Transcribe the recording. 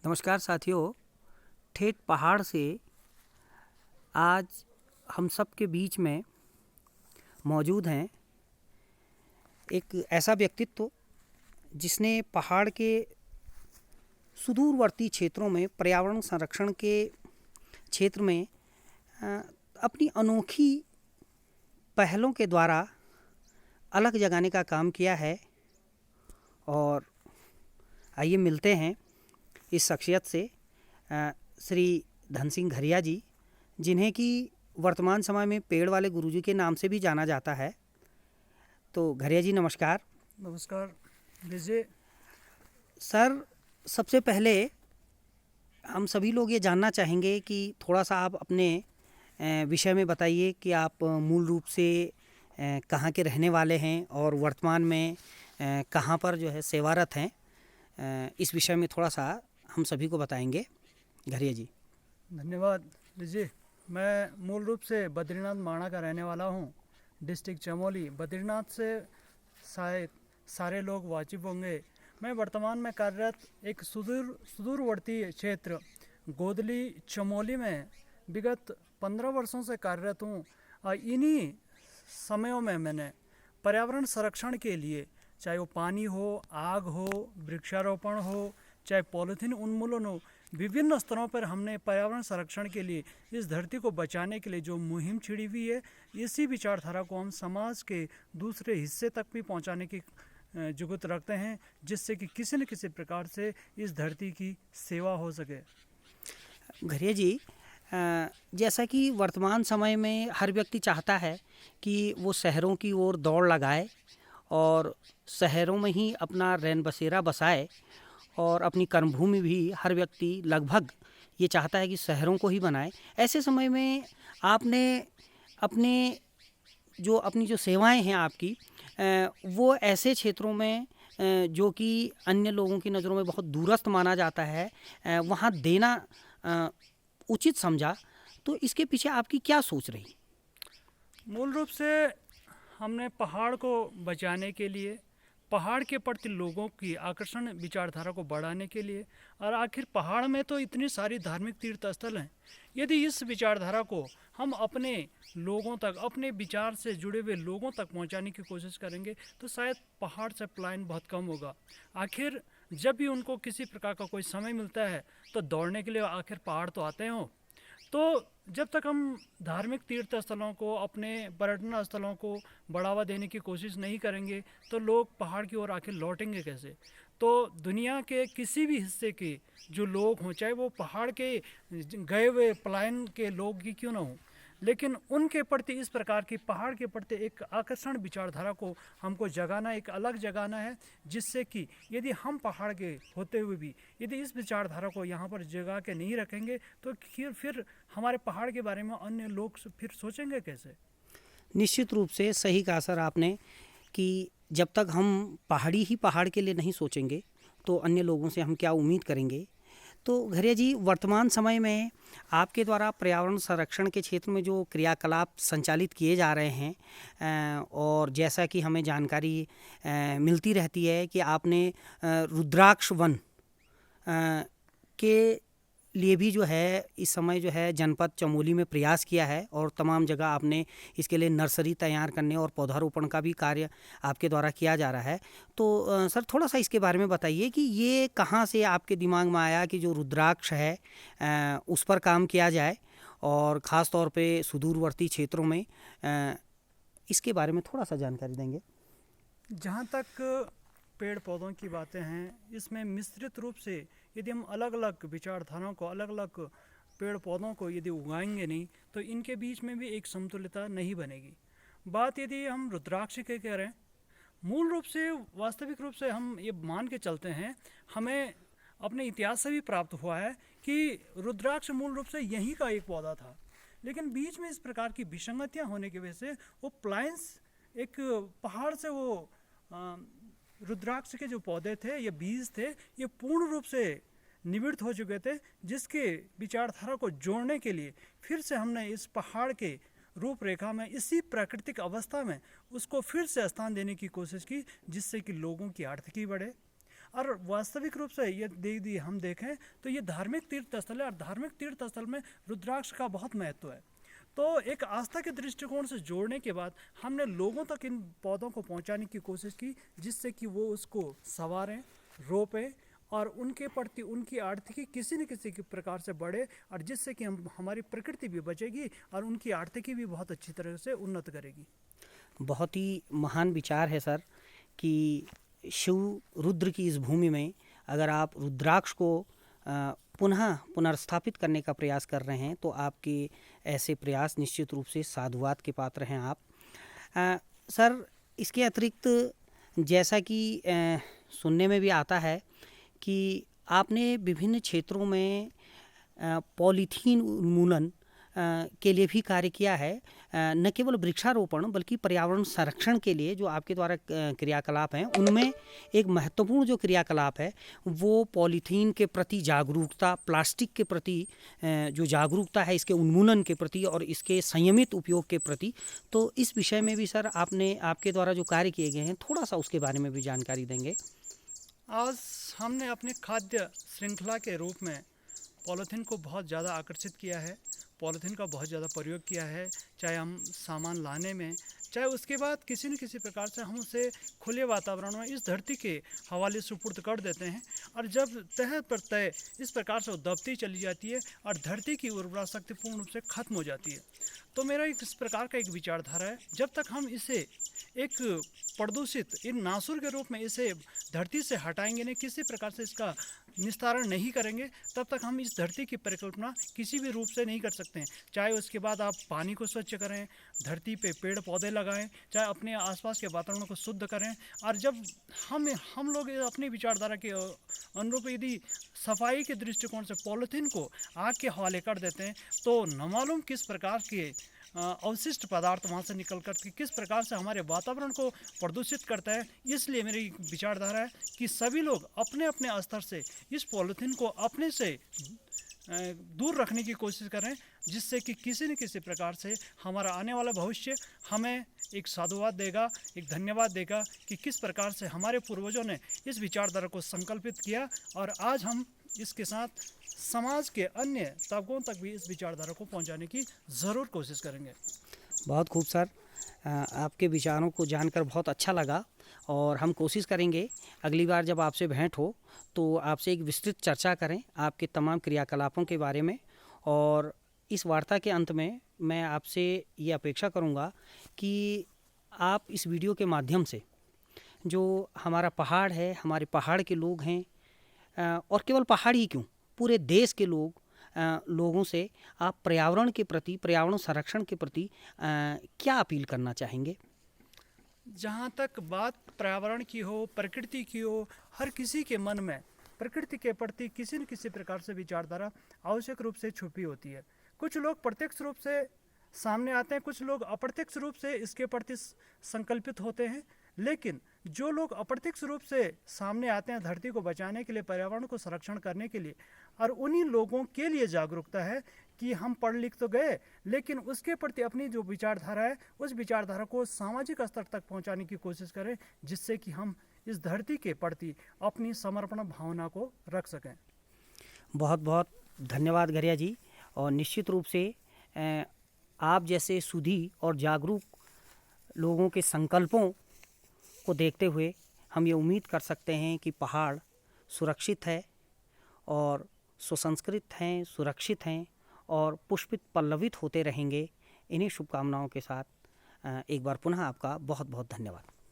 नमस्कार साथियों। ठेठ पहाड़ से आज हम सब के बीच में मौजूद हैं एक ऐसा व्यक्तित्व जिसने पहाड़ के सुदूरवर्ती क्षेत्रों में पर्यावरण संरक्षण के क्षेत्र में अपनी अनोखी पहलों के द्वारा अलग जगाने का काम किया है। और आइए मिलते हैं इस शख्सियत से, श्री धन सिंह घरिया जी, जिन्हें कि वर्तमान समय में पेड़ वाले गुरुजी के नाम से भी जाना जाता है। तो घरिया जी नमस्कार। नमस्कार विजय सर, सबसे पहले हम सभी लोग ये जानना चाहेंगे कि थोड़ा सा आप अपने विषय में बताइए कि आप मूल रूप से कहाँ के रहने वाले हैं और वर्तमान में कहाँ पर जो है सेवारत हैं। इस विषय में थोड़ा सा हम सभी को बताएंगे। घरिया जी। धन्यवाद विजय। मैं मूल रूप से बद्रीनाथ माणा का रहने वाला हूँ, डिस्ट्रिक्ट चमोली। बद्रीनाथ से शायद सारे लोग वाकिफ होंगे। मैं वर्तमान में कार्यरत एक सुदूरवर्ती क्षेत्र गोदली चमोली में विगत 15 वर्षों से कार्यरत हूँ। इन्हीं समयों में मैंने पर्यावरण संरक्षण के लिए, चाहे वो पानी हो, आग हो, वृक्षारोपण हो, चाहे पॉलीथीन उन्मूलन हो, विभिन्न स्तरों पर हमने पर्यावरण संरक्षण के लिए, इस धरती को बचाने के लिए जो मुहिम छिड़ी हुई है, इसी विचारधारा को हम समाज के दूसरे हिस्से तक भी पहुंचाने की जुगत रखते हैं, जिससे कि किसी न किसी प्रकार से इस धरती की सेवा हो सके। घरिया जी, जैसा कि वर्तमान समय में हर व्यक्ति चाहता है कि वो शहरों की ओर दौड़ लगाए और शहरों में ही अपना रैन बसेरा बसाए, और अपनी कर्मभूमि भी हर व्यक्ति लगभग ये चाहता है कि शहरों को ही बनाए। ऐसे समय में आपने अपनी जो सेवाएं हैं आपकी, वो ऐसे क्षेत्रों में जो कि अन्य लोगों की नज़रों में बहुत दूरस्थ माना जाता है, वहाँ देना उचित समझा। तो इसके पीछे आपकी क्या सोच रही? मूल रूप से हमने पहाड़ को बचाने के लिए, पहाड़ के प्रति लोगों की आकर्षण विचारधारा को बढ़ाने के लिए, और आखिर पहाड़ में तो इतनी सारी धार्मिक तीर्थ स्थल हैं, यदि इस विचारधारा को हम अपने लोगों तक, अपने विचार से जुड़े हुए लोगों तक पहुंचाने की कोशिश करेंगे तो शायद पहाड़ से पलायन बहुत कम होगा। आखिर जब भी उनको किसी प्रकार का कोई समय मिलता है तो दौड़ने के लिए आखिर पहाड़ तो आते हों। तो जब तक हम धार्मिक तीर्थ स्थलों को, अपने पर्यटन स्थलों को बढ़ावा देने की कोशिश नहीं करेंगे तो लोग पहाड़ की ओर आखिर लौटेंगे कैसे? तो दुनिया के किसी भी हिस्से के जो लोग हों, चाहे वो पहाड़ के गए हुए पलायन के लोग ही क्यों ना हों, लेकिन उनके प्रति इस प्रकार की पहाड़ के प्रति एक आकर्षण विचारधारा को हमको जगाना, एक अलग जगाना है, जिससे कि यदि हम पहाड़ के होते हुए भी यदि इस विचारधारा को यहाँ पर जगा के नहीं रखेंगे तो फिर हमारे पहाड़ के बारे में अन्य लोग फिर सोचेंगे कैसे? निश्चित रूप से सही कहा सर आपने कि जब तक हम पहाड़ के लिए नहीं सोचेंगे तो अन्य लोगों से हम क्या उम्मीद करेंगे। तो घरिया जी, वर्तमान समय में आपके द्वारा पर्यावरण संरक्षण के क्षेत्र में जो क्रियाकलाप संचालित किए जा रहे हैं, और जैसा कि हमें जानकारी मिलती रहती है कि आपने रुद्राक्ष वन के लिए भी जो है इस समय जो है जनपद चमोली में प्रयास किया है, और तमाम जगह आपने इसके लिए नर्सरी तैयार करने और पौधारोपण का भी कार्य आपके द्वारा किया जा रहा है। तो सर, थोड़ा सा इसके बारे में बताइए कि ये कहाँ से आपके दिमाग में आया कि जो रुद्राक्ष है उस पर काम किया जाए, और ख़ास तौर पे सुदूरवर्ती क्षेत्रों में इसके बारे में थोड़ा सा जानकारी देंगे। जहाँ तक पेड़ पौधों की बातें हैं, इसमें मिश्रित रूप से यदि हम अलग अलग विचारधाराओं को, अलग अलग पेड़ पौधों को यदि उगाएंगे नहीं तो इनके बीच में भी एक समतुल्यता नहीं बनेगी। बात यदि हम रुद्राक्ष की करें, मूल रूप से वास्तविक रूप से हम ये मान के चलते हैं, हमें अपने इतिहास से भी प्राप्त हुआ है कि रुद्राक्ष मूल रूप से यहीं का एक पौधा था, लेकिन बीच में इस प्रकार की विसंगतियाँ होने की वजह से वो प्लाइंस, एक पहाड़ से वो रुद्राक्ष के जो पौधे थे, ये बीज थे, ये पूर्ण रूप से निवृत्त हो चुके थे, जिसके विचारधारा को जोड़ने के लिए फिर से हमने इस पहाड़ के रूपरेखा में, इसी प्राकृतिक अवस्था में उसको फिर से स्थान देने की कोशिश की, जिससे कि लोगों की आर्थिकी बढ़े। और वास्तविक रूप से ये हम देखें तो ये धार्मिक तीर्थ स्थल है, और धार्मिक तीर्थ स्थल में रुद्राक्ष का बहुत महत्व है। तो एक आस्था के दृष्टिकोण से जोड़ने के बाद हमने लोगों तक इन पौधों को पहुंचाने की कोशिश की, जिससे कि वो उसको संवारें, रोपें और उनके प्रति उनकी आर्थिकी किसी न किसी के प्रकार से बढ़े, और जिससे कि हमारी प्रकृति भी बचेगी और उनकी आर्थिकी भी बहुत अच्छी तरह से उन्नत करेगी। बहुत ही महान विचार है सर कि शिव रुद्र की इस भूमि में अगर आप रुद्राक्ष को पुनः पुनर्स्थापित करने का प्रयास कर रहे हैं तो आपके ऐसे प्रयास निश्चित रूप से साधुवाद के पात्र हैं आप। सर, इसके अतिरिक्त जैसा कि सुनने में भी आता है कि आपने विभिन्न क्षेत्रों में पॉलीथीन उन्मूलन के लिए भी कार्य किया है, न केवल वृक्षारोपण बल्कि पर्यावरण संरक्षण के लिए जो आपके द्वारा क्रियाकलाप हैं, उनमें एक महत्वपूर्ण जो क्रियाकलाप है वो पॉलीथीन के प्रति जागरूकता, प्लास्टिक के प्रति जो जागरूकता है, इसके उन्मूलन के प्रति और इसके संयमित उपयोग के प्रति। तो इस विषय में भी सर आपके द्वारा जो कार्य किए गए हैं, थोड़ा सा उसके बारे में भी जानकारी देंगे। आज हमने अपने खाद्य श्रृंखला के रूप में पॉलीथीन को बहुत ज़्यादा आकर्षित किया है, पॉलीथीन का बहुत ज़्यादा प्रयोग किया है, चाहे हम सामान लाने में, चाहे उसके बाद किसी न किसी प्रकार से हम उसे खुले वातावरण में इस धरती के हवाले सुपुर्द कर देते हैं। और जब तह पर तय इस प्रकार से दबती चली जाती है और धरती की उर्वरा शक्ति पूर्ण रूप से खत्म हो जाती है। तो मेरा इस प्रकार का एक विचारधारा है, जब तक हम इसे एक प्रदूषित इन नासुर के रूप में इसे धरती से हटाएंगे नहीं, किसी प्रकार से इसका निस्तारण नहीं करेंगे, तब तक हम इस धरती की परिकल्पना किसी भी रूप से नहीं कर सकते हैं। चाहे उसके बाद आप पानी को स्वच्छ करें, धरती पे पेड़ पौधे लगाएं, चाहे अपने आसपास के वातावरण को शुद्ध करें। और जब हम लोग अपनी विचारधारा के अनुरूप यदि सफाई के दृष्टिकोण से पॉलीथीन को आग के हवाले कर देते हैं, तो न मालूम किस प्रकार के अवशिष्ट पदार्थ वहाँ से निकल कर के किस प्रकार से हमारे वातावरण को प्रदूषित करता है। इसलिए मेरी विचारधारा है कि सभी लोग अपने अपने स्तर से इस पॉलीथीन को अपने से दूर रखने की कोशिश करें, जिससे कि किसी न किसी प्रकार से हमारा आने वाला भविष्य हमें एक साधुवाद देगा, एक धन्यवाद देगा कि किस प्रकार से हमारे पूर्वजों ने इस विचारधारा को संकल्पित किया, और आज हम इसके साथ समाज के अन्य तबकों तक भी इस विचारधारा को पहुंचाने की ज़रूर कोशिश करेंगे। बहुत खूब सर, आपके विचारों को जानकर बहुत अच्छा लगा, और हम कोशिश करेंगे अगली बार जब आपसे भेंट हो तो आपसे एक विस्तृत चर्चा करें आपके तमाम क्रियाकलापों के बारे में। और इस वार्ता के अंत में मैं आपसे ये अपेक्षा करूँगा कि आप इस वीडियो के माध्यम से जो हमारा पहाड़ है, हमारे पहाड़ के लोग हैं, और केवल पहाड़ ही क्यों, पूरे देश के लोगों से आप पर्यावरण के प्रति, पर्यावरण संरक्षण के प्रति क्या अपील करना चाहेंगे? जहाँ तक बात पर्यावरण की हो, प्रकृति की हो, हर किसी के मन में प्रकृति के प्रति किसी न किसी प्रकार से विचारधारा आवश्यक रूप से छुपी होती है। कुछ लोग प्रत्यक्ष रूप से सामने आते हैं, कुछ लोग अप्रत्यक्ष रूप से इसके प्रति संकल्पित होते हैं। लेकिन जो लोग अप्रत्यक्ष रूप से सामने आते हैं धरती को बचाने के लिए, पर्यावरण को संरक्षण करने के लिए, और उन्हीं लोगों के लिए जागरूकता है कि हम पढ़ लिख तो गए, लेकिन उसके प्रति अपनी जो विचारधारा है उस विचारधारा को सामाजिक स्तर तक पहुंचाने की कोशिश करें, जिससे कि हम इस धरती के प्रति अपनी समर्पण भावना को रख सकें। बहुत बहुत धन्यवाद घरिया जी। और निश्चित रूप से आप जैसे सुधी और जागरूक लोगों के संकल्पों को देखते हुए हम ये उम्मीद कर सकते हैं कि पहाड़ सुरक्षित है और सुसंस्कृत हैं, सुरक्षित हैं और पुष्पित पल्लवित होते रहेंगे। इन्हीं शुभकामनाओं के साथ एक बार पुनः आपका बहुत बहुत धन्यवाद।